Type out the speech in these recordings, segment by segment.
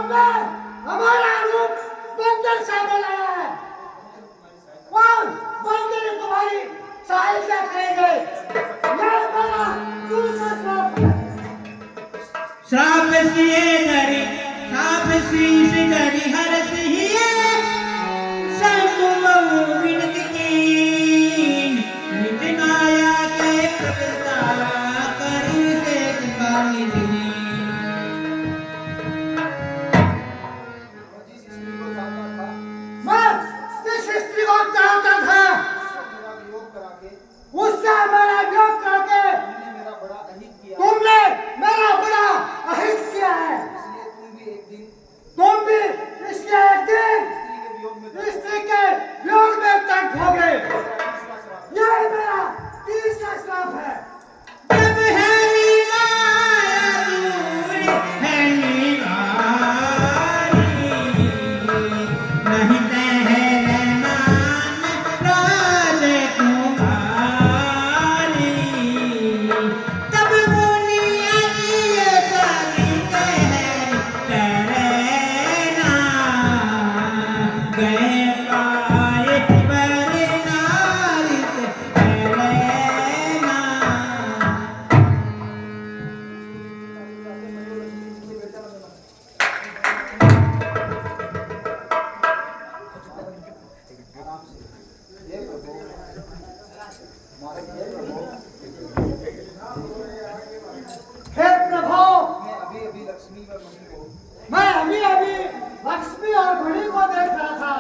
आपने हमारा रूप बंदर सा बनाया है। कौन बंदर तुम्हारी सहायता करेंगे? यह मेरा दूसरा श्राप है। श्राप सिए नरी श्राप शीश नरी हर सिए संगमो विनत कीन निज माया के प्रवृत्ता करी से पानी दी। मैं इस स्त्री को चाहता था, उससे मेरा वियोग करके तुमने मेरा बड़ा अहित किया है। तुम भी इसके एक दिन स्त्री के वियोग में तड़पोगे। यह मेरा तीसरा श्राप है। जब है माया दूर है निवारी नहीं तहरना राज कुमारी तब मुनिया ये सारी कहना गए पाए पर नारी कहना। हे प्रभु, मैं अभी अभी लक्ष्मी और मणि को देख रहा था।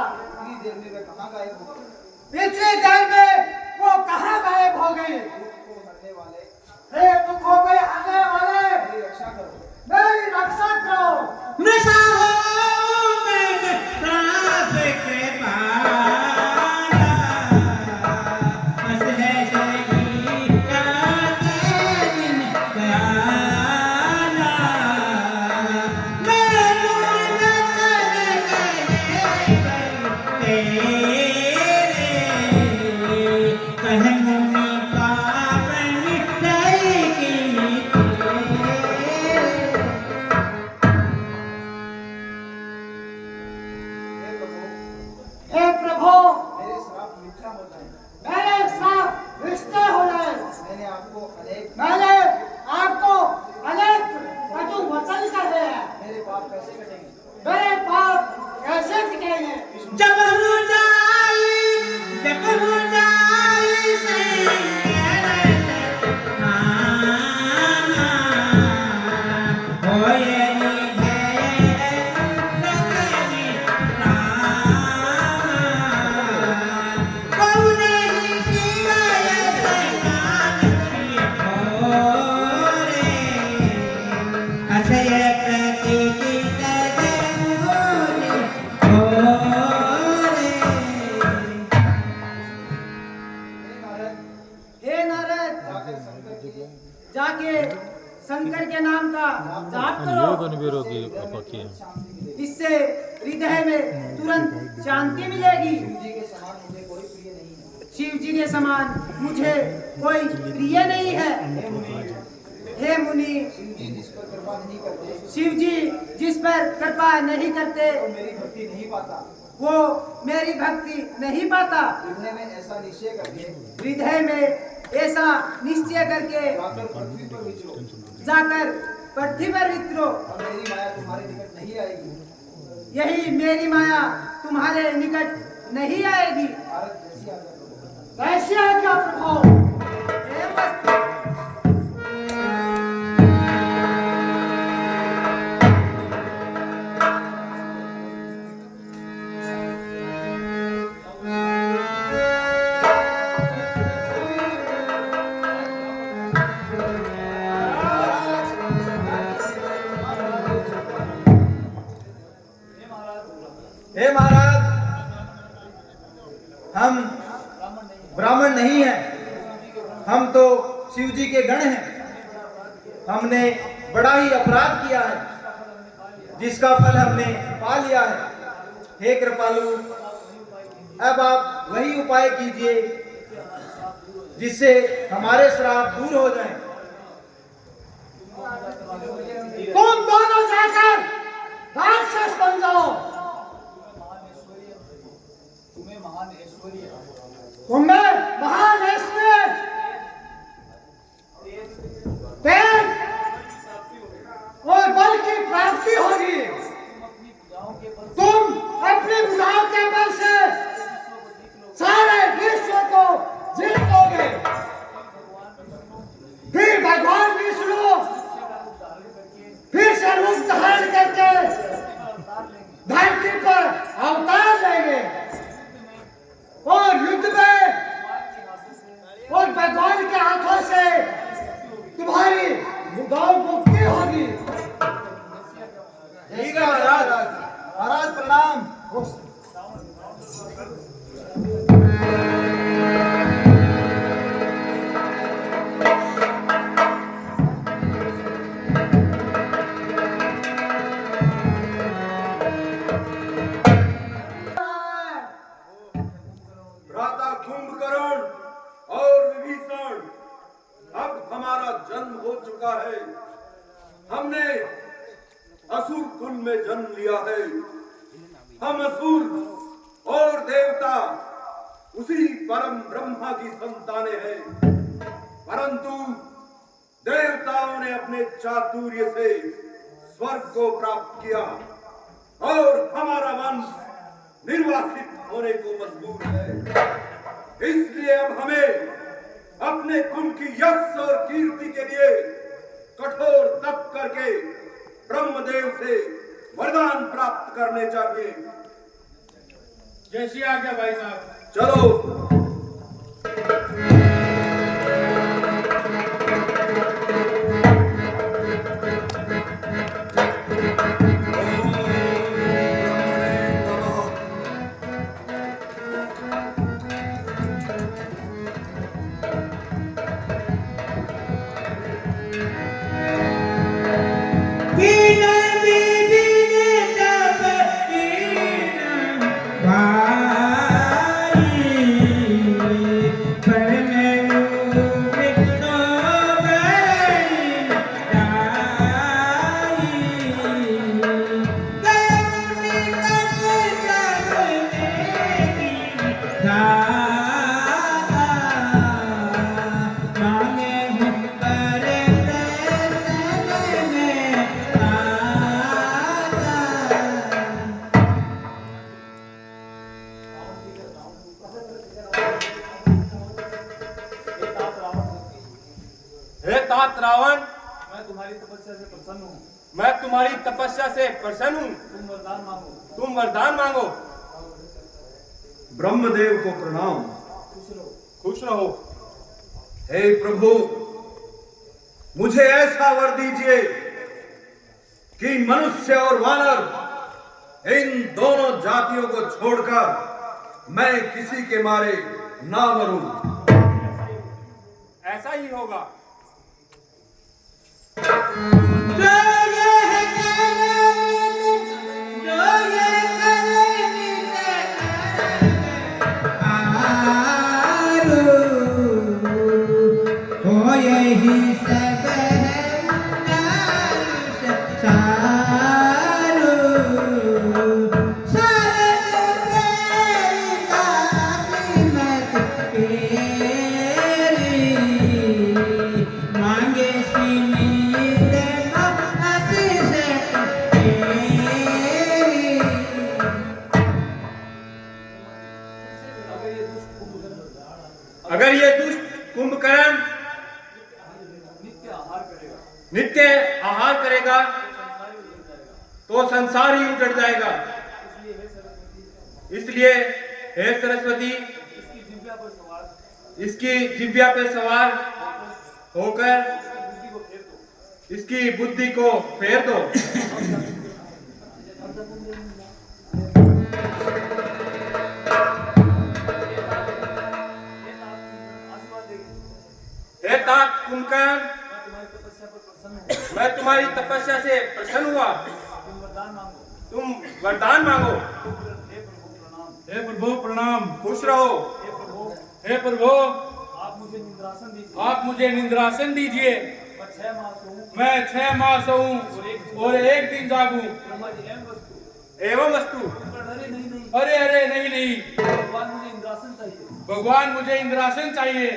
इतनी देर में वो कहाँ गायब हो गई? हे दुखों में आने वाले, मेरी रक्षा करो। नशा हो मैं श्राप के पाना बस है सही काटे दिन गाना मैं नूर नतन तेरे कह मुनि पावन नहीं की हे प्रभु, मेरे साथ रिश्ते हो गए। मैंने आपको अनेक कटु वचन कहे हैं। मेरे पाप कैसे कटेंगे? जब हो जाए संगेर आना होए निधेर लगनी प्राणा कौने शिवाय सैनान की भोरे अक्षय प्रतीक तजमूरी भोरे। हे नारद, जाके शंकर के नाम का जाप करो। इससे हृदय में तुरंत शांति मिलेगी। शिव जी के समान मुझे कोई प्रिय नहीं है। हे मुनि, शिव जी जिस पर कृपा नहीं करते वो मेरी भक्ति नहीं पाता। हृदय में ऐसा निश्चय करके जाकर पृथ्वी पर वितरो। यही मेरी माया तुम्हारे निकट नहीं आएगी। कैसे आज्ञा प्रभु? हे मस्त हे महाराज, हम ब्राह्मण नहीं हैं, हम तो शिव जी के गण हैं। हमने बड़ा ही अपराध किया है जिसका फल हमने पा लिया है। हे कृपालु, अब आप वही उपाय कीजिए जिससे हमारे श्राप दूर हो जाएं। तुम दोनों जाकर राक्षस ठीक है महाराज। महाराज प्रणाम। भ्राता कुंभकर्ण और विभीषण, अब हमारा जन्म हो चुका है। हमने असुर कुल में जन्म लिया है। हम असुर और देवता उसी परम ब्रह्मा की संतानें हैं। परंतु देवताओं ने अपने चातुर्य से स्वर्ग को प्राप्त किया और हमारा वंश निर्वासित होने को मजबूर है। इसलिए अब हमें अपने कुल की यश और कीर्ति के लिए कठोर तप करके ब्रह्मदेव से वरदान प्राप्त करने चाहिए। जैसी आज्ञा भाई साहब। चलो। हे तात रावण, मैं तुम्हारी तपस्या से प्रसन्न हूँ। मैं तुम्हारी तपस्या से प्रसन्न हूँ। तुम वरदान मांगो। तुम वरदान मांगो। ब्रह्मदेव को प्रणाम। खुश रहो। हे प्रभु, मुझे ऐसा वर दीजिए कि मनुष्य और वानर इन दोनों जातियों को छोड़कर मैं किसी के मारे ना मरूं। ऐसा ही होगा। अगर ये दुष्ट कुंभकर्ण नित्य आहार करेगा तो संसार ही उजड़ जाएगा। इसलिए हे सरस्वती, इसकी जिह्वा पर सवार होकर इसकी बुद्धि को फेर दो। हे तात कुंभकर्ण, मैं तुम्हारी तपस्या से प्रसन्न हुआ। तुम वरदान मांगो। हे प्रभु प्रणाम। खुश रहो। हे प्रभु, आप मुझे निंद्रासन दीजिए। मैं 6 मास हूँ और एक दिन जागूं। एवं वस्तु। अरे अरे नहीं नहीं, भगवान मुझे इंद्रासन चाहिए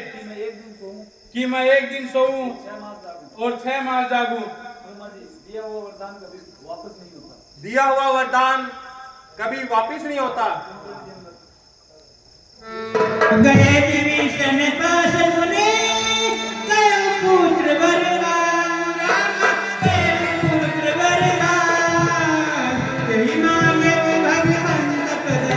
कि मैं एक दिन सोऊं और 6 मास जागूं। दिया हुआ वरदान कभी वापिस नहीं होता। गए विभीषण पास मुनि, गए पुत्र वरदान, गए पुत्र वरदान, तेरी मांगे भगवंत पद,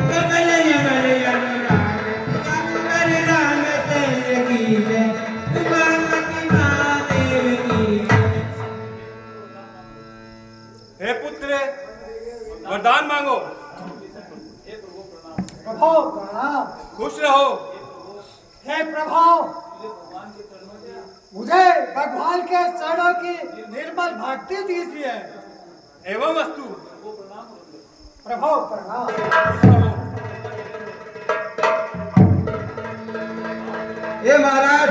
कमल यमल अनुराग, कमल राम तेरे की जय, तुम्हारी माँ देव की जय। हे पुत्र, वरदान मांगो। प्रभु प्रणाम। खुश रहो। हे प्रभु, मुझे भगवान के चरणों की निर्मल भक्ति दीजिए। एवं वस्तु। प्रभु प्रणाम। खुश रहो। ये महाराज,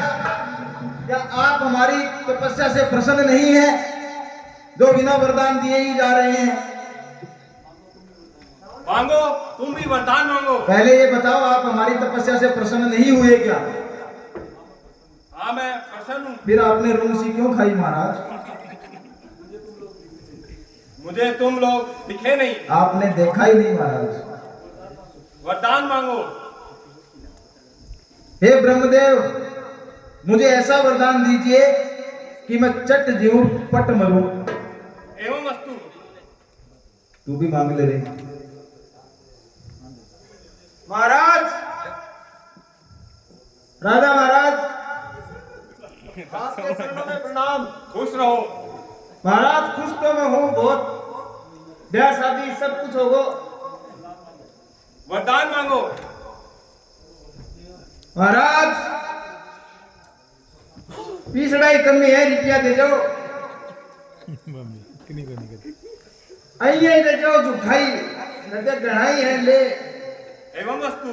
क्या आप हमारी तपस्या से प्रसन्न नहीं है, जो बिना वरदान दिए ही जा रहे हैं? मांगो, तुम भी वरदान मांगो। पहले ये बताओ, आप हमारी तपस्या से प्रसन्न नहीं हुए क्या? हाँ, मैं प्रसन्न हूँ। फिर आपने रूसी क्यों खाई महाराज? मुझे तुम लोग दिखे नहीं। आपने देखा ही नहीं महाराज। वरदान मांगो। हे ब्रह्मदेव, मुझे ऐसा वरदान दीजिए कि मैं चट जीऊं पट मरूं। एवं वस्तु। तू भी मांग ले रे महाराज। राजा महाराज, आपके चरणों में प्रणाम। खुश रहो। महाराज, खुश तो मैं हूँ बहुत, ब्याह शादी सब कुछ होगो। वरदान मांगो। महाराज, पिछड़ाई कमी है, रुपया दे जाओ। आइए दे जाओ, झुकाई नजर गढ़ाई है ले। एवं वस्तु।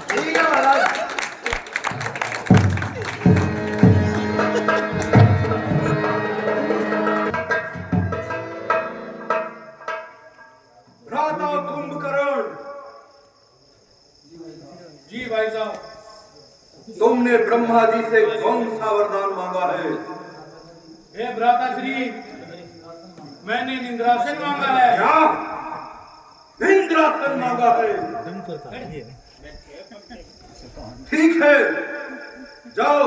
ठीक है महाराज। भ्राता कुंभकर्ण, जी भाई साहब। तुमने ब्रह्मा जी से कौन सा वरदान मांगा है? हे भ्राता श्री, मैंने इंद्रासन मांगा है। क्या इंद्रासन मांगा है? ठीक है, जाओ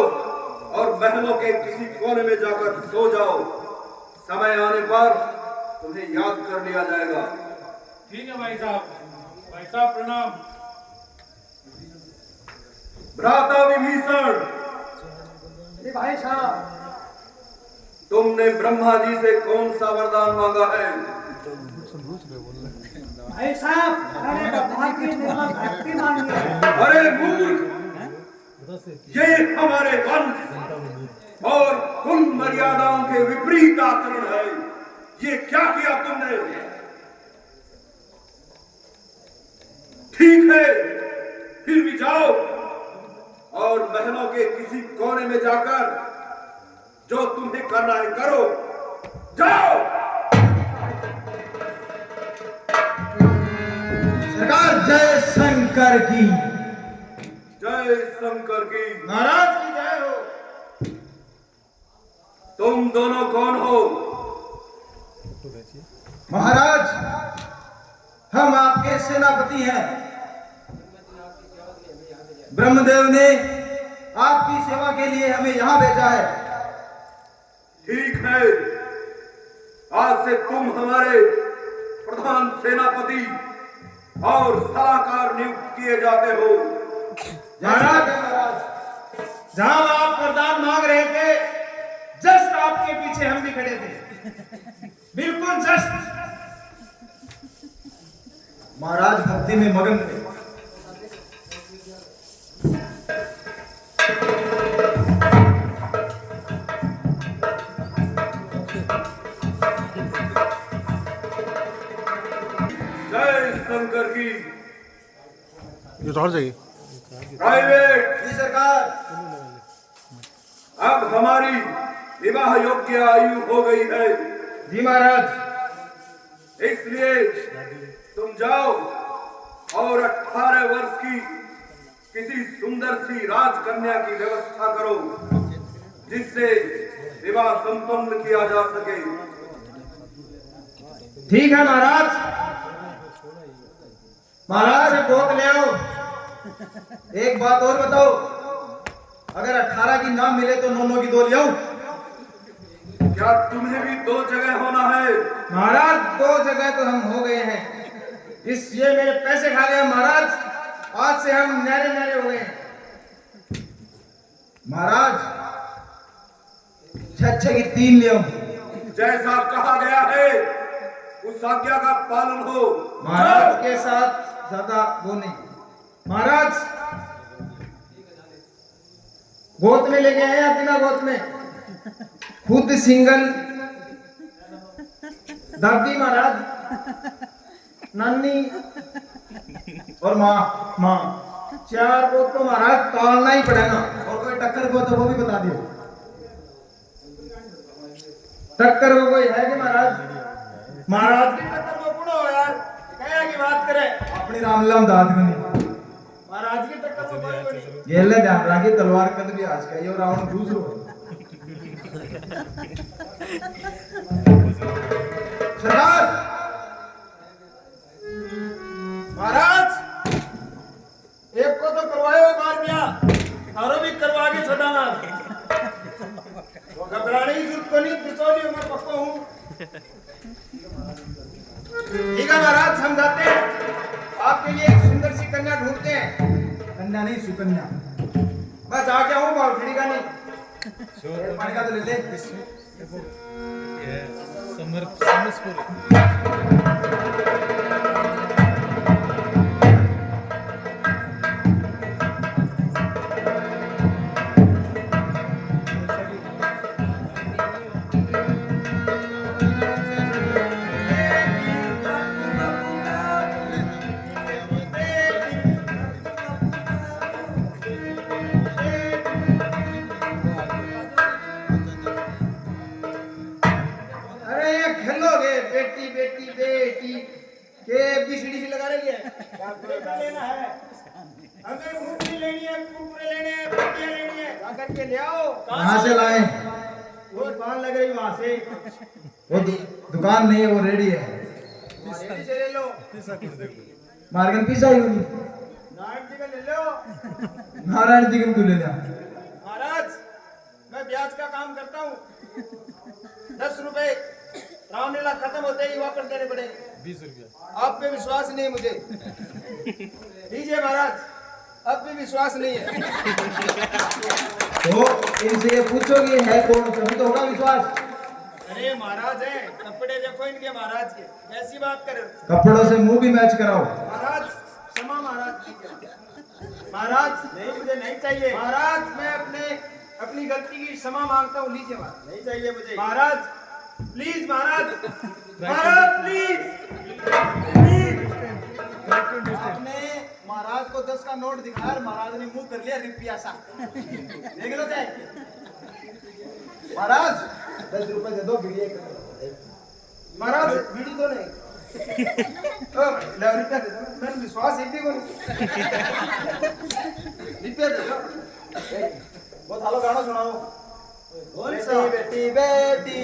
और महलों के किसी कोने में जाकर सो जाओ। समय आने पर तुम्हें याद कर लिया जाएगा। ठीक है भाई साहब। भाई साहब प्रणाम। भ्राता विभीषण, जी भाई साहब। तुमने ब्रह्मा जी से कौन सा वरदान मांगा है? भाई साहब, मैंने भगवान की निर्मल भक्ति मांगी है। अरे मूर्ख, ये हमारे वंश और कुल मर्यादाओं के विपरीत आचरण है। ये क्या किया तुमने? ठीक है, फिर भी जाओ और महलों के किसी कोने में जाकर जो तुम्हें करना है करो। जाओ। सरकार जय शंकर की। जय शंकर की। महाराज की जय हो। तुम दोनों कौन हो? महाराज, हम आपके सेनापति हैं। ब्रह्मदेव ने आपकी सेवा के लिए हमें यहाँ भेजा है। ठीक है, आज से तुम हमारे प्रधान सेनापति और सलाहकार नियुक्त किए जाते हो। महाराज, जहां आप वरदान मांग रहे थे, जस्ट आपके पीछे हम भी खड़े थे, बिल्कुल जस्ट। महाराज भक्ति में मगन थे। जय शंकर की। और जाइए। प्राइवेट, जी सरकार। अब हमारी विवाह योग्य आयु हो गई है, जी महाराज। इसलिए तुम जाओ और 18 वर्ष की किसी सुंदर सी राजकन्या की व्यवस्था करो, जिससे विवाह संपन्न किया जा सके। ठीक है महाराज। महाराज से गोद ले आओ। एक बात और बताओ, अगर 18 की ना मिले तो 9 की 2 ले आओ। क्या तुम्हें भी 2 जगह होना है? महाराज, 2 जगह तो हम हो गए हैं। ये मेरे पैसे खा गए महाराज। आज से हम न्यारे न्यारे हो गए हैं। महाराज, 6 की 3 ले आओ। जैसा कहा गया है उस आज्ञा का पालन हो। महाराज के साथ ज्यादा वो नहीं। महाराज गोद में लेके आए या बिना गोद में? खुद सिंगल दादी महाराज, नानी और माँ 4 गोद तो महाराज तोड़ना ही पड़ेगा। और कोई टक्कर को तो वो भी बता दियो। टक्कर को कोई है कि महाराज? महाराज की टक्कर को कौन हो यार? क्या की बात करे? अपनी रामलाम दाद में नहीं। महाराज की टक्कर को कोई नहीं। ये ले ध्यान रखिए, तलवार कद भी आज का, ये रावण दूसरो सरदार। महाराज एक को तो करवायो बार ब्याह, और भी करवा के छटाना। वो घबराने की जरूरत को नहीं, पिछोली मैं पक्का हूँ। ठीक है महाराज, हम जाते हैं। आपके लिए एक सुंदर सी कन्या ढूंढते हैं। कन्या नहीं, सुकन्या। मैं जाके आऊँ, बावड़ी का नहीं। पानी का तो ले ले। बेटी बेटी बेटी के बीसीडी से लगा रही है। क्या लेना है? हमें मूंगफली लेनी है, कुरकुरे लेने हैं, पेटियां लेनी है। जा करके ले आओ। कहां से लाए? वो दुकान लग रही वहां से। वो दुकान नहीं है, वो रेडी है। रेडी से ले लो। मार्गन पिसा ही होगी। नारायण जी का ले लो। नारायण जी को ले लिया। महाराज मैं ब्याज का काम करता हूँ। 10 रुपए रामलीला खत्म होते ही वापस देने पड़ेंगे। 20 रुपया। आप पे विश्वास नहीं है मुझे। लीजिए महाराज, अब भी विश्वास नहीं है तो इनसे ये पूछोगे है कौन, तभी तो होगा विश्वास। अरे महाराज है, कपड़े देखो इनके महाराज के, ऐसी बात करे। कपड़ों से मुंह भी मैच कराओ। महाराज क्षमा महाराज। महाराज नहीं, मुझे नहीं चाहिए। महाराज मैं अपनी गलती की क्षमा मांगता हूँ। लीजिए महाराज। नहीं चाहिए मुझे। महाराज प्लीज, महाराज महाराज प्लीज प्लीज। आपने महाराज को 10 का नोट दिखाया, महाराज ने मुंह कर लिया रुपया सा। देख लो चाहे। महाराज 10 रुपए दे दो, बीड़ी महाराज। बीड़ी तो नहीं, रुपया दे दो। मैं विश्वास एक भी को नहीं। रुपया दे दो। बहुत हालो गाना सुनाओ। बेटी बेटी बेटी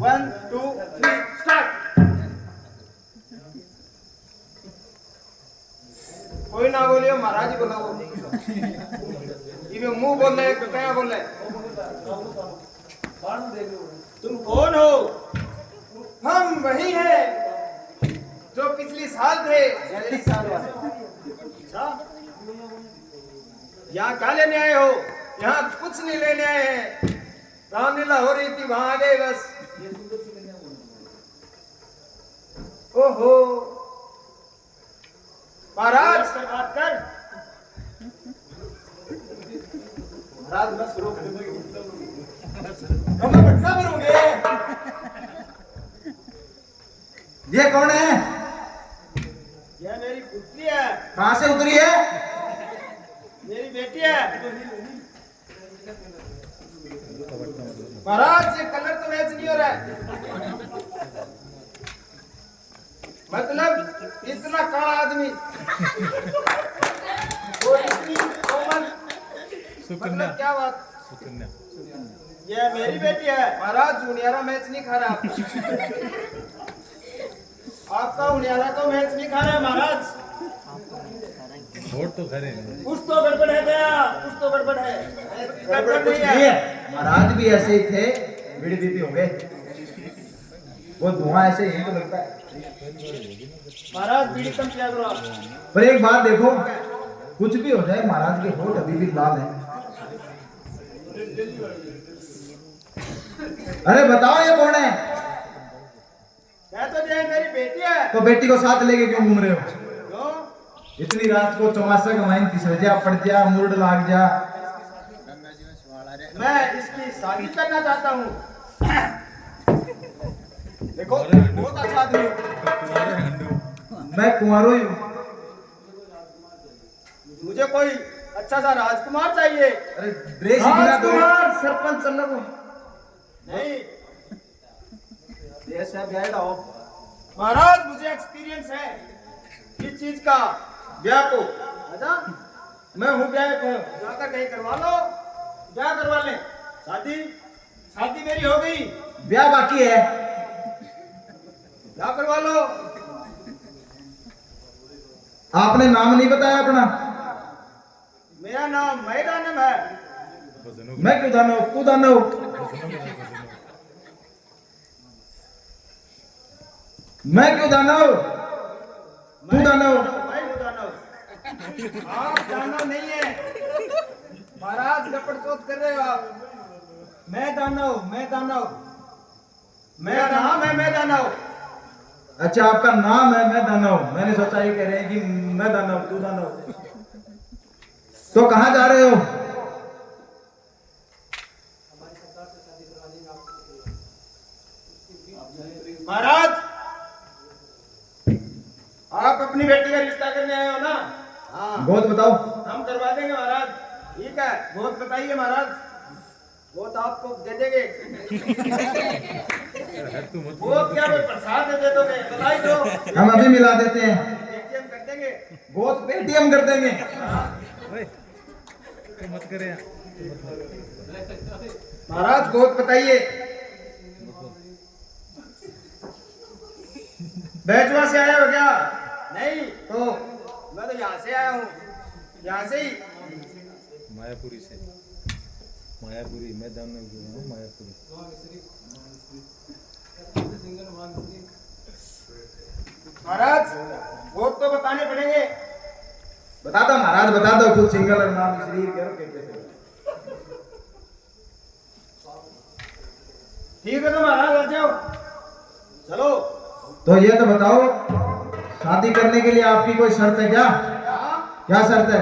1 2 3 स्टार्ट। कोई ना बोलियो, महाराज को ना बोलियो। ये मुंह बोल रहे हैं, क्या बोल रहे हैं? तुम कौन हो? हम वही हैं जो पिछली साल थे। अगली साल वाले। यहाँ क्या लेने आए हो? यहाँ कुछ नहीं लेने आए हैं। रामलीला हो रही थी, वहां आ गए बस। ओहो महाराज बात कर। महाराज मैं शुरू हम भटका करोगे। ये कौन है? यह मेरी पुत्री है। कहां से उतरी है? मेरी बेटी है। महाराज ये कलर तो मैच नहीं हो रहा है। मतलब इतना काला आदमी और इतनी कोमल, मतलब क्या बात? ये मेरी बेटी है। महाराज हुनियारा मैच नहीं खा रहा। आपका हुनियारा तो मैच नहीं खा रहा है महाराज। वोट तो खरे कुछ तो गड़बड़ है गया, कुछ तो गड़बड़ है। गड़बड़ नहीं है। महाराज भी ऐसे ही थे, बीड़ी पीपी हो गए। वो धुआं ऐसे ही तो लगता है। महाराज बीड़ी कम पिया करो आप। पर एक बात देखो, कुछ भी हो जाए महाराज के होठ अभी भी लाल है। अरे बताओ ये कौन है? कह तो दे मेरी बेटी है। तो बेटी को साथ लेके क्यों घूम रहे हो? क्यों? इतनी रात को चौमासा कमाई तिसर जा पड़ जा मुर्ड लाग जा। मैं इसकी शादी करना चाहता हूँ। देखो बहुत अच्छा आदमी हो। मैं कुंवारो ही हूँ। मुझे कोई अच्छा सा राजकुमार चाहिए। अरे ड्रेस ही बिना धोए सरपंच सल्लम नहीं ये सब बैठ आओ। महाराज मुझे एक्सपीरियंस है इस चीज का। ब्याह को अच्छा मैं हूँ ब्याह को। जाकर कहीं करवा लो। क्या करवा ले? शादी शादी मेरी हो गई। ब्याह बाकी है। क्या करवा लो? आपने नाम नहीं बताया अपना। मेरा नाम मैदानम है। मैं क्यों दानव? तू दानव। मैं क्यों दानव? तू दानव। मैं हूँ दानव। आप दानव नहीं है महाराज। गपड़चोद कर रहे हो आप। मैं दानव मेरा नाम है मैं दानव। अच्छा आपका नाम है मैं दानव। मैंने सोचा ये कह रहे हैं कि मैं दानव तू दानव। तो कहाँ जा रहे हो? महाराज आप अपनी बेटी का रिश्ता करने आए हो ना? हाँ बहुत बताओ। हम करवा देंगे महाराज। ठीक है बहुत बताइए महाराज। बहुत आपको दे देंगे। बहुत क्या कोई प्रसाद दे दोगे? बताइए दो। हम अभी मिला देते हैं। एटीएम कर देंगे। बहुत पेटीएम कर देंगे। तो मत करे। महाराज बहुत बताइए। बैजवा से आए हो क्या? नहीं तो मैं तो यहाँ से आया हूँ। यहाँ से ही मायापुरी से। मायापुरी मैं दानव हूँ। मायापुरी। महाराज वोट तो बताने पड़ेंगे। बता दो महाराज बता दो। खुद सिंगल और नाम शरीर करो कैसे। ठीक है तो महाराज आ जाओ। चलो। तो ये तो बताओ शादी करने के लिए आपकी कोई शर्त है क्या? हाँ क्या शर्त है?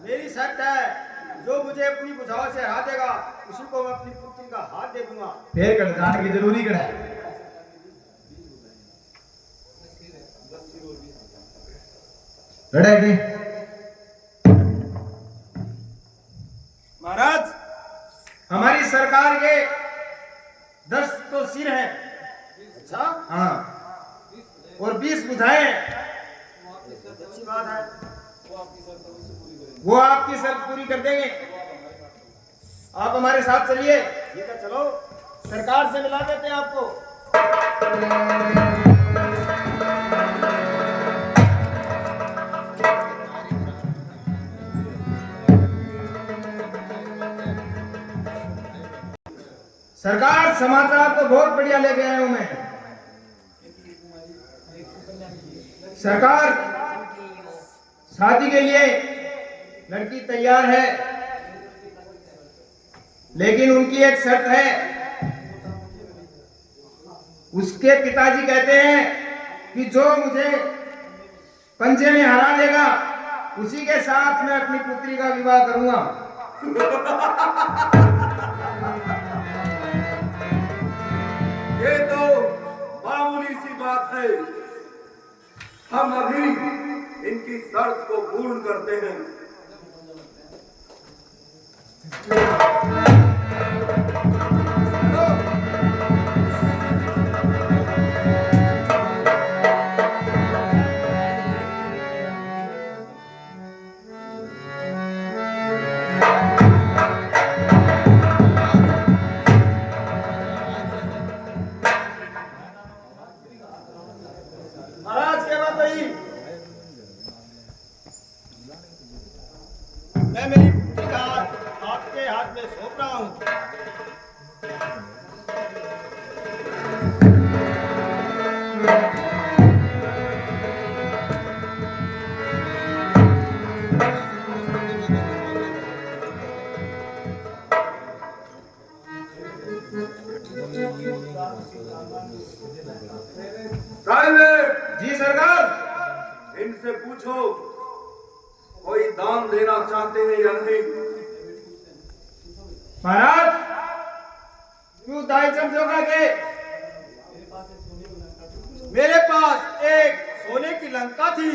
मेरी शर्त है जो मुझे अपनी बुझाव से हरा देगा उसी को मैं अपनी पुत्री का हाथ दे दूंगा। फिर कट जाने की जरूरी कड़ा है। लड़ेगी महाराज हमारी सरकार के 10 तो सिर हैं। अच्छा हाँ और 20 बुझाएं। अच्छी बात है। वो आपकी शर्त पूरी कर देंगे। आप हमारे साथ चलिए। ठीक है चलो सरकार से मिला देते हैं आपको। सरकार समाचार तो बहुत बढ़िया लेके आया हूं मैं। सरकार शादी के लिए लड़की तैयार है लेकिन उनकी एक शर्त है। उसके पिताजी कहते हैं कि जो मुझे पंजे में हरा देगा उसी के साथ मैं अपनी पुत्री का विवाह करूंगा। ये तो मामूली सी बात है। हम अभी इनकी शर्त को पूर्ण करते हैं। महाराज क्या बात हुई? मैं मेरी पुत्री का हाथ आपके हाथ में सौंप रहा हूं। प्राइवेट, जी सरकार। इनसे पूछो कोई दान देना चाहते हैं या नहीं। महाराज, क्यों दाई समझोगा कि मेरे पास एक सोने की लंका थी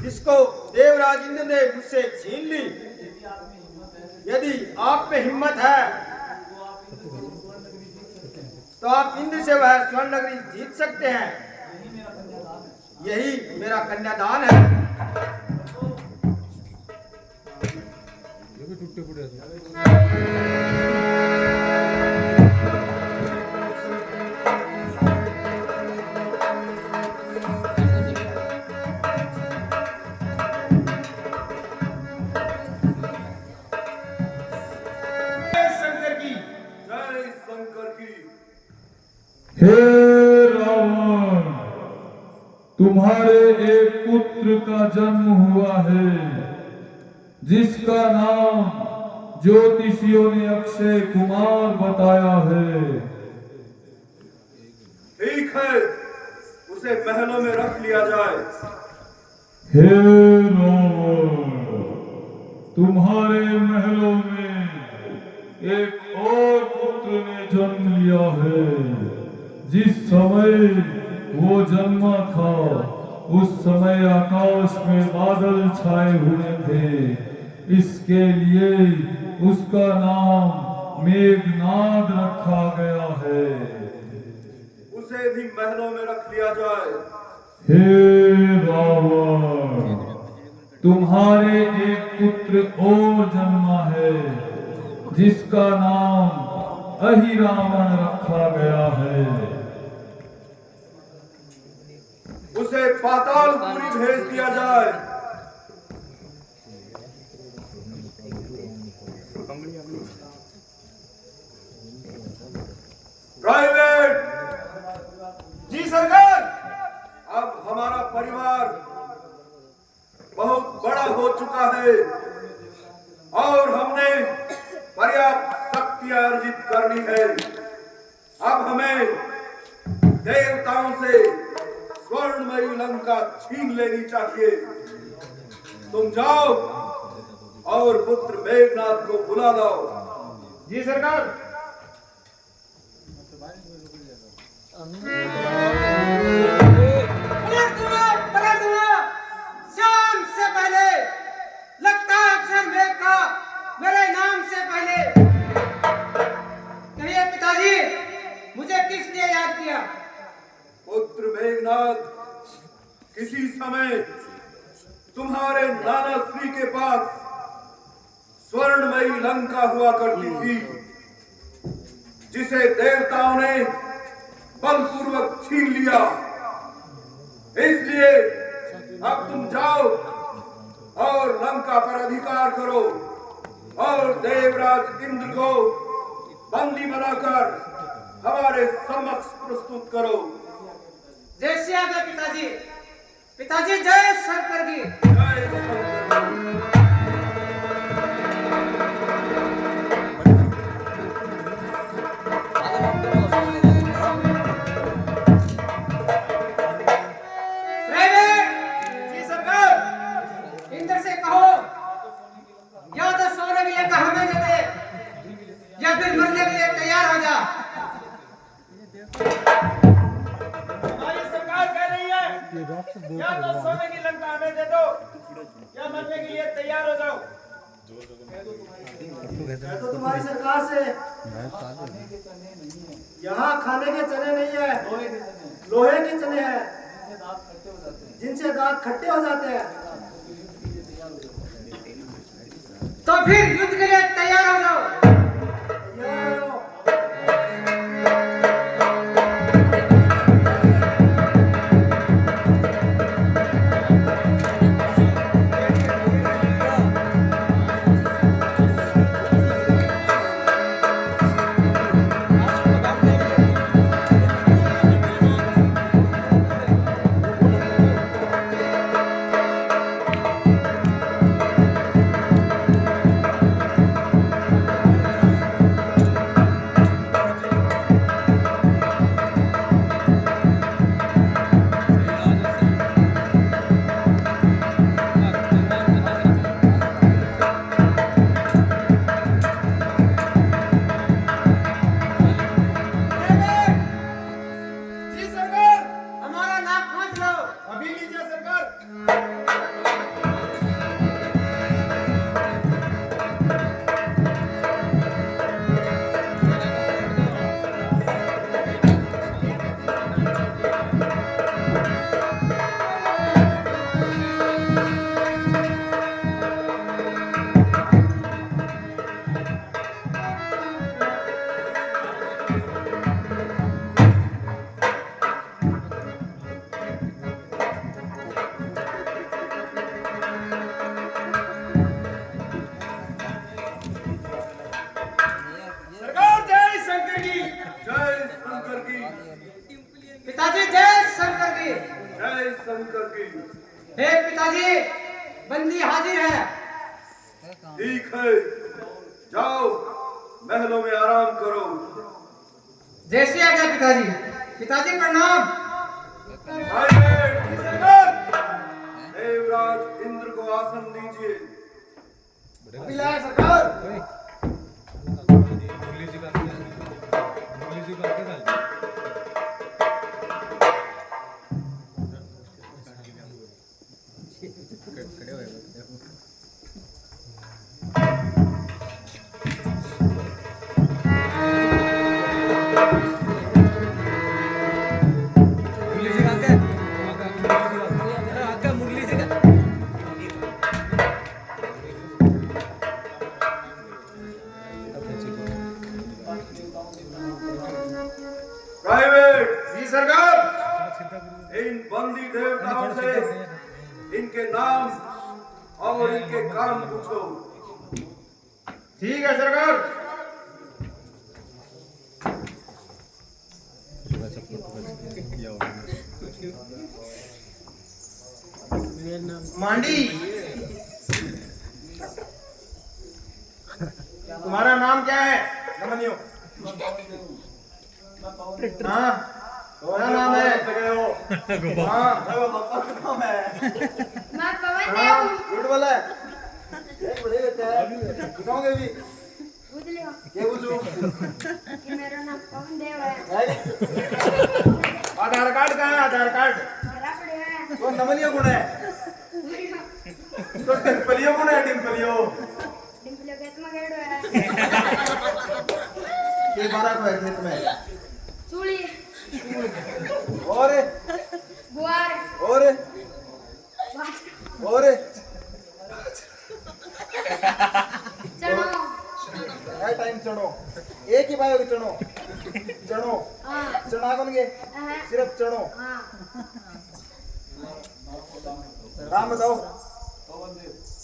जिसको देवराज इंद्र ने मुझसे छीन ली। यदि आप में हिम्मत है तो आप इंद्र से वह स्वर्ण नगरी जीत सकते हैं। यही मेरा कन्यादान है। ये भी टूटे पड़े हैं। शंकर की जय शंकर की। हे रावण, तुम्हारे एक पुत्र का जन्म हुआ है जिसका नाम ज्योतिषियों ने अक्षय कुमार बताया है। ठीक है, उसे महलों में रख लिया जाए। हे रावण, तुम्हारे महलों में एक और पुत्र ने जन्म लिया है। जिस समय वो जन्मा था उस समय आकाश में बादल छाए हुए थे। इसके लिए उसका नाम मेघनाद रखा गया है। उसे भी महलों में रख लिया जाए। हे रावण, तुम्हारे एक पुत्र और जन्मा है जिसका नाम अहिरावण रखा गया है। उसे पातालपुरी भेज दिया जाए। प्राइवेट, जी सरकार। अब हमारा परिवार बहुत बड़ा हो चुका है और हमने पर्याप्त शक्तियां अर्जित करनी है। अब हमें देवताओं से स्वर्णमयी लंका छीन लेनी चाहिए। तुम जाओ और पुत्र मेघनाथ को बुला लाओ। जी सरकार। शाम से पहले लगता है अक्षर मेघ का मेरे नाम से पहले। कहिए पिताजी, मुझे किस लिए याद किया? पुत्र मेघनाथ, किसी समय तुम्हारे नाना श्री के पास स्वर्णमयी लंका हुआ करती थी जिसे देवताओं ने बलपूर्वक छीन लिया। इसलिए अब तुम जाओ और लंका पर अधिकार करो और देवराज इंद्र को बंदी बनाकर हमारे समक्ष प्रस्तुत करो। जय श्री राम पिताजी। पिताजी जय शंकर जी। जय शंकर। जी सरकार। इंद्र से कहो या तो सोने के लिए हमें दे दे या फिर मरने के लिए तैयार हो जा। हमारी सरकार कह रही है या तो सोने की लंका हमें दे दो या मरने के लिए तैयार हो जाओ। तो तुम्हारी सरकार से यहाँ खाने के चने नहीं है, लोहे के चने हैं जिनसे दांत खट्टे हो जाते हैं। तो फिर युद्ध के लिए तैयार हो जाओ। तैयार हो जाओ। शंकर की, पिताजी जय शंकर की। जय शंकर की। हे पिताजी, बंदी हाजिर है। ठीक है, जाओ महलों में आराम करो। जैसी आज्ञा पिताजी। पिताजी प्रणाम। देवराज इंद्र को आसन दीजिए। अभी लाया सरकार। मुरली जी का डाल प्राइवेट जी सरकार। इन बंदी देवताओं से इनके नाम और इनके काम पूछो। ठीक है सरकार। मांडी, तुम्हारा नाम क्या है? नमनियो। हाँ, तुम्हारा नाम है? हाँ, पापा का नाम है। मैं पवन हाँ, देव झूठ बोला है। एक बड़े बेटा है। बताओगे भी? पूछ लियो क्या पूछूं? कि मेरा नाम पवन देव है। आधार कार्ड कहाँ है? आधार कार्ड। मेरा पड़े है तो नमनियो कौन है? तो डिम्पलियो कौन है? डिम्पलियो। डिम्पलियो खेत में गेड़ो है। ये 12 को है खेत में। चूड़ी और गुआर और बाज और चनो। क्या टाइम चढ़ो? एक ही बायो चढ़ो। चढ़ो। हाँ चढ़ा कौन गे? सिर्फ चढ़ो। हाँ नाम बताओ।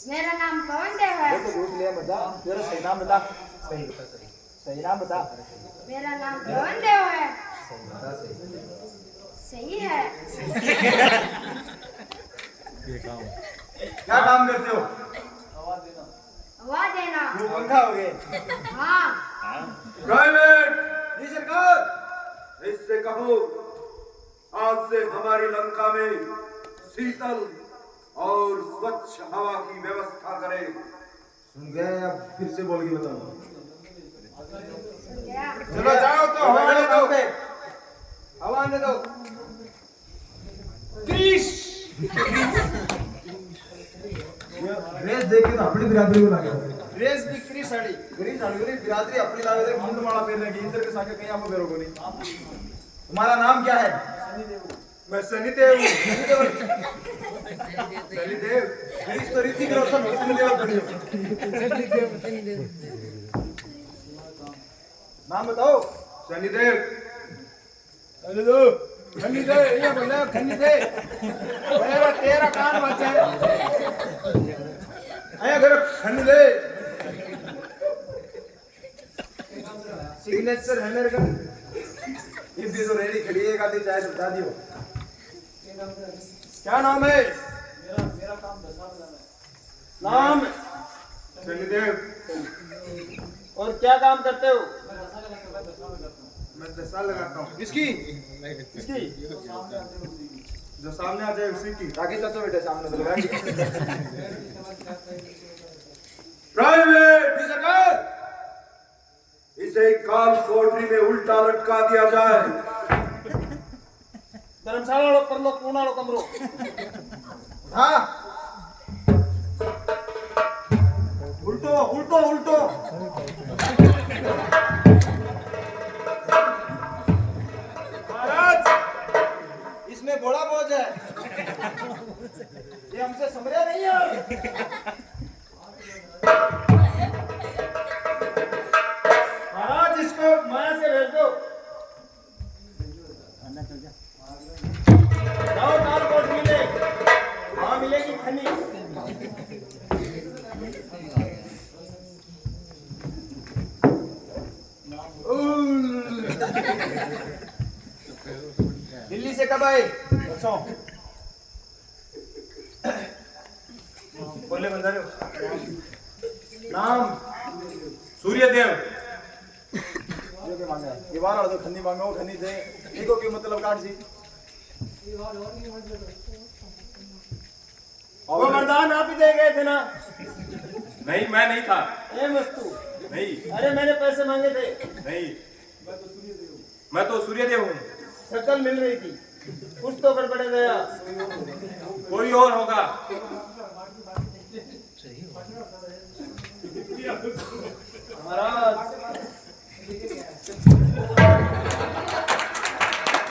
मेरा नाम पवन देव है। वो तो घूस लिया बता। तेरा सही नाम बता। सही बता। सही नाम बता। मेरा नाम पवन देव है। बता सही। सही है। क्या काम करते हो? हवा देना। वो पंखा हो गए। हाँ प्राइवेट जी सरकार। इससे कहो आज से हमारी लंका में शीतल और स्वच्छ हवा की व्यवस्था करे। सुन गए? अब फिर से बोल के बताओ। क्या चलो जाओ तो हवा आने दो। हवा आने दो। ड्रेस देख के तो अपनी बिरादरी को लगे। ड्रेस भी क्री साड़ी बिरादरी अपनी लागे थे। मुंड माला पहनने की इधर के साके कहीं आपको बेरो को नहीं। तुम्हारा नाम क्या है? मैं सनीदेव हूँ। सनीदेव गिरीश तो ऋतिक रोशन हो। सनीदेव नाम बताओ। शनिदेव खन्नीदेव ये बोले खन्नीदेव। मेरा तेरा कान बचा है। आया घर खन्नीदेव। सिग्नेचर है मेरे का। ये भी तो रेडी खड़ी है। एक आधी चाय बता दियो। क्या नाम है? मेरा काम नाम शनिदेव और क्या काम करते हो? मैं 10 साल लगाता हूँ। किसकी? जो सामने आ जाए उसी की। ताकि तो बेटे सामने तो लगाएंगे। प्राइवेट जी सरकार। इसे काल कोठरी में उल्टा लटका दिया जाए। धर्मशाला लो कर लो कोना लो कमरो। हाँ उल्टो उल्टो उल्टो। महाराज इसमें बड़ा बोझ है। ये हमसे समझा नहीं है। महाराज इसको माया से भेज दो। जाओ कालकोट मिले। वहाँ मिलेगी खनी। दिल्ली से कब आए? परसों। बोले बंदा रे। नाम? सूर्यदेव। ये बार तो खन्नी मांगो, खन्नी दे। देखो क्यों मतलब काट सी। वो मर्दान आप ही दे गए थे ना? नहीं, मैं नहीं था। ए मस्तू। नहीं। अरे मैंने पैसे मांगे थे। नहीं, मैं तो सूर्यदेव हूँ। शक्ल मिल रही थी, कुछ तो गड़बड़ गया। कोई और होगा। महाराज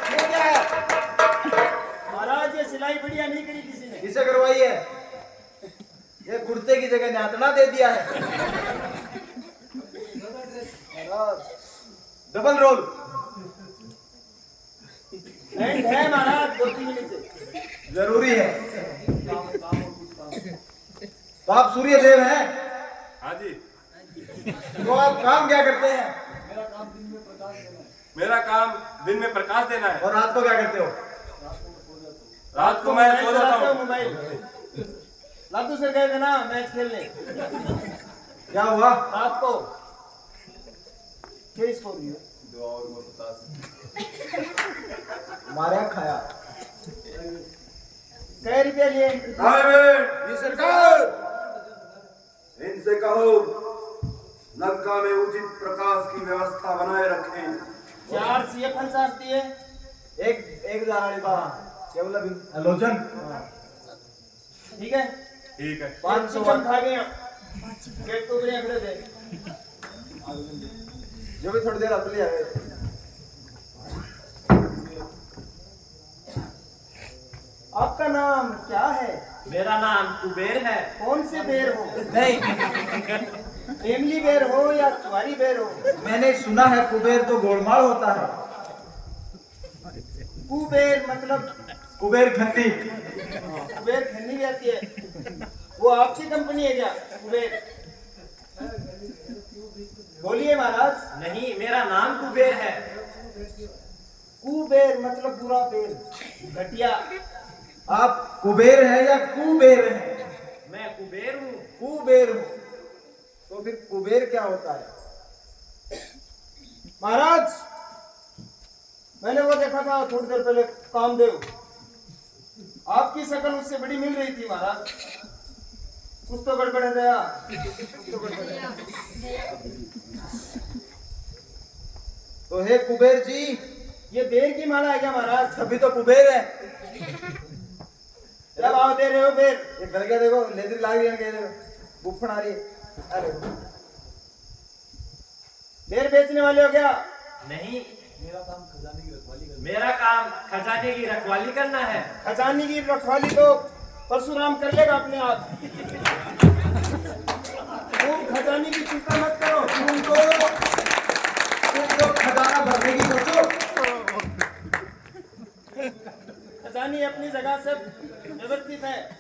ये क्या है? महाराज ये सिलाई बढ़िया नहीं करी किसी ने। किसे करवाई है? ये कुर्ते की जगह न्यातना दे दिया है। महाराज डबल रोल एंड है महाराज, 2-3 मिनट जरूरी है। तो आप सूर्यदेव हैं? हाँ जी। तो आप काम क्या करते हैं? मेरा काम दिन में प्रकाश देना है। और रात को क्या करते हो? रात को मैं सो जाता हूँ। मोबाइल लादू सर गए थे ना मैच खेलने, क्या हुआ? रात को क्या स्कोर हुआ? मारा खाया। कै रुपया लिए? प्राइवेट, ये सरकार, इनसे कहो लंका में उचित प्रकाश की व्यवस्था बनाए रखें। 4 CFL चाहती है, एक जाराड़ी बाबा केवल हेलोजन। ठीक है, ठीक है। 500 खा गया। गेट तो बढ़िया खड़े थे, जो भी थोड़ी देर अपने आ गए। आपका नाम क्या है? मेरा नाम कुबेर है। कौन से बेर हो? नहीं, फैमिली बेर हो या चुआरी बेर हो? मैंने सुना है कुबेर तो गोलमाल होता है। कुबेर मतलब कुबेर खन्नी। कुबेर खन्नी भी आती है। वो आपकी कंपनी है क्या कुबेर? बोलिए महाराज। नहीं, मेरा नाम कुबेर है। कुबेर मतलब बुरा बेर, घटिया। आप कुबेर है या कुबेर है? मैं कुबेर हूँ। कुबेर हूँ, तो फिर कुबेर क्या होता है? महाराज मैंने वो देखा था थोड़ी देर पहले, कामदेव। आपकी शक्ल उससे बड़ी मिल रही थी महाराज, कुछ तो गड़बड़ है गया। तो हे कुबेर जी, ये बेर की माला है क्या महाराज? तभी तो कुबेर है। क्या भाव दे रहे हो बेर? ये गल गया देखो, लेदरी लाग रही है, बुफन आ रही है। अरे बेर बेचने वाले हो क्या? नहीं, मेरा काम खजाने की रखवाली करना है। खजाने की रखवाली तो परशुराम कर लेगा अपने आप। तुम खजाने की चिंता मत करो, तुम तो खजाना भरने की सोचो। खजानी अपनी जगह से व्यवस्थित है।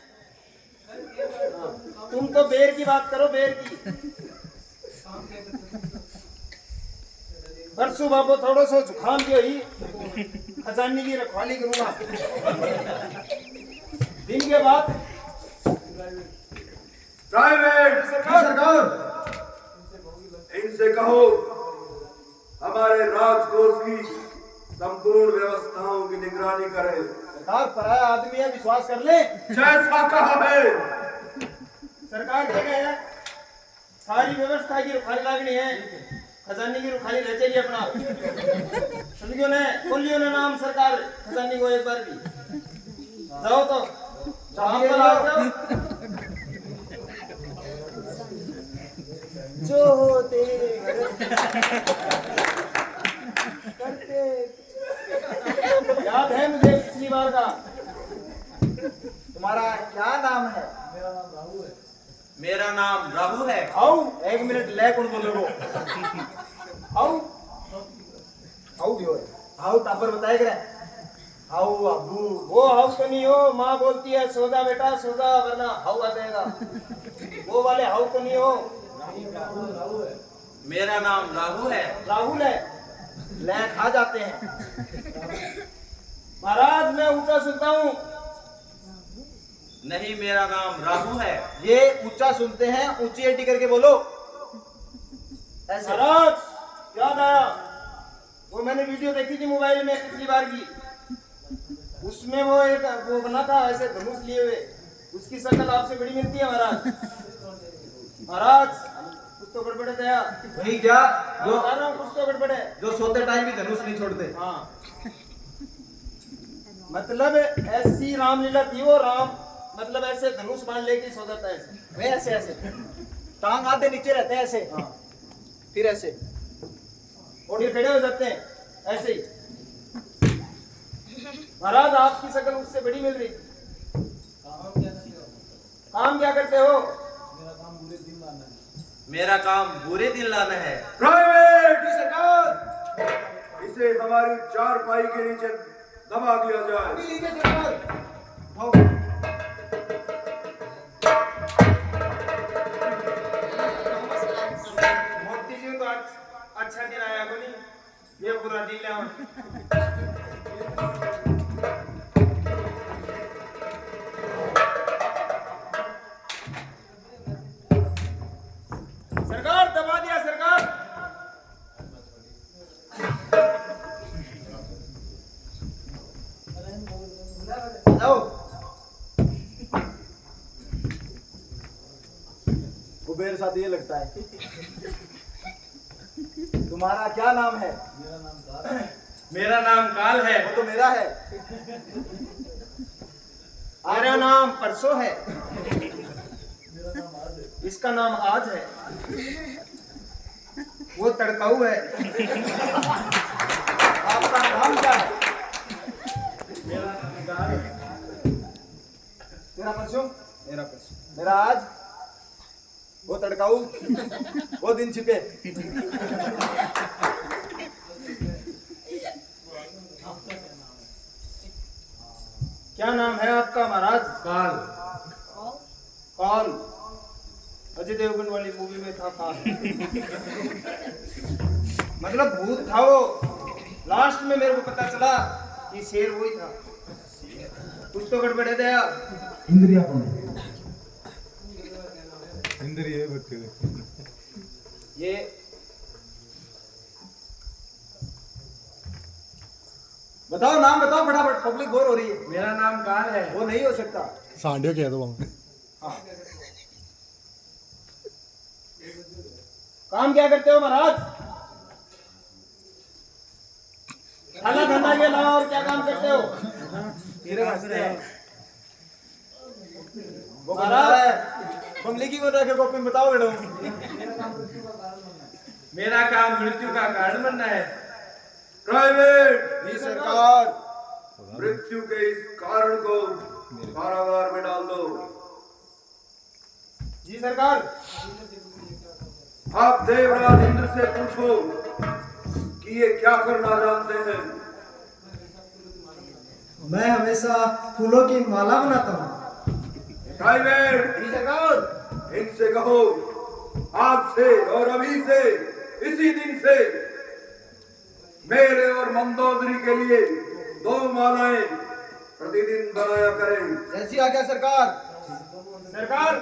तुम तो बेर की बात करो, बेर की। परसों बाबू थोड़ा सा जुकाम भी हुई, खजानी की रखवाली करूंगा। दिन के बाद प्राइवेट, सरकार इनसे कहो हमारे राजकोष की संपूर्ण व्यवस्थाओं की निगरानी करे। सरकार पराया आदमी है, विश्वास कर ले। जैसा कहा है। सरकार क्या है? सारी व्यवस्था की रुखाली लागनी है, खजानी की रुखाली रह चाहिए अपना। सुनियो ने बोलियो ने नाम सरकार खजानी को एक बार भी जाओ तो काम पर आओ तो। जो होते करते याद है मुझे पिछली बार का। तुम्हारा क्या नाम है? मेरा नाम राहु है। आओ 1 मिनट ले कौन बोले वो? आओ आओ भी हो, आओ टापर बताए करे। आओ अबू, वो हाउ तो नहीं हो। माँ बोलती है सोदा बेटा सोदा, वरना हाउ आ जाएगा। वो वाले हाउ तो नहीं हो। मेरा नाम राहु है। राहुल है, ले खा जाते हैं। ऊंचा सुनता हूँ। नहीं, मेरा नाम राहु है। ये ऊंचा सुनते हैं, ऊंची एंटी करके बोलो। महाराज याद आया, वो मैंने वीडियो देखी थी मोबाइल में पिछली बार की, उसमें वो एक वो बना था ऐसे धनुष लिए हुए, उसकी शक्ल आपसे बड़ी मिलती है महाराज। महाराज कुछ तो गड़बड़ है दया। वही क्या जो बता रहा हूँ, कुछ तो गड़बड़ है। जो सोते टाइम भी धनुष नहीं छोड़ते। हाँ, मतलब ऐसी रामलीला थी वो। राम मतलब ऐसे धनुष बाण लेके सो जाता है ऐसे, वे ऐसे ऐसे टांग आधे नीचे रहते हैं ऐसे। हाँ, फिर ऐसे और फिर खड़े हो जाते हैं ऐसे ही। महाराज आपकी शक्ल उससे बड़ी मिल रही। काम क्या करते हो? मेरा काम बुरे दिन लाना है। प्राइवेट सरकार, इसे हमारी चारपाई के नीचे दबा दिया जाए। अभी लीजिए सरकार। आओ। मोती जी तो अच्छा दिन आया को नहीं, ये पूरा दिन ले। सरकार दबा दिया सरकार। जाओ। कुबेर साथ ये लगता है। तुम्हारा क्या नाम है? मेरा नाम काल है। वो तो मेरा है। मेरा नाम परसों है। इसका नाम आज है। वो तड़काऊ है। आपका नाम क्या है? तेरा परसों, मेरा परसों, मेरा आज, वो तड़काऊ, वो दिन छिपे। क्या नाम है आपका महाराज? काल। काल अजय देवगन वाली मूवी में था काल। मतलब भूत था वो। लास्ट में मेरे को पता चला कि शेर वही था। कुछ तो गड़बड़ है दया। इंद्रिया कौन इंद्रिया बच्चे ये बताओ, नाम बताओ फटाफट, पब्लिक बोर हो रही है। मेरा नाम काल है। वो नहीं हो सकता। सांडियो कह दो। हाँ। काम क्या करते हो महाराज? खाना धंधा के अलावा और क्या काम करते हो? वो महाराज बमली की बता के कॉपी में बताओ बेटा। मेरा काम मृत्यु का कारण बनना है। प्राइवेट जी सरकार। मृत्यु के इस कारण को कारागार में डाल दो। जी सरकार। आप देवराज इंद्र से पूछो कि ये क्या करना जानते हैं। मैं हमेशा फूलों की माला बनाता हूँ। प्राइवेट जी सरकार। इनसे कहो आज से और अभी से, इसी दिन से मेरे और मंदोदरी के लिए 2 मालाएं प्रतिदिन बनाया करें। जैसी आज्ञा सरकार। सरकार,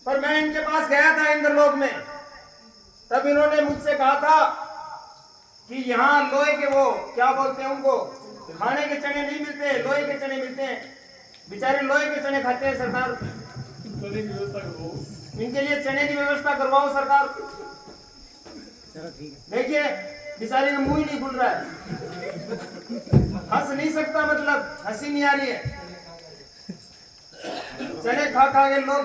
पर मैं इनके पास गया था इंद्रलोक में, तब इन्होंने मुझसे कहा था कि यहाँ लोहे के वो क्या बोलते हैं उनको, खाने के चने नहीं मिलते, लोहे के चने मिलते हैं। बेचारे लोहे के चने खाते हैं सरकार। इनके लिए चने की व्यवस्था करवाओ सरकार। देखिए बेचारे का मुंह ही नहीं खुल रहा है, हंस नहीं सकता, मतलब हंसी नहीं आ रही है। चने खा खा के लोग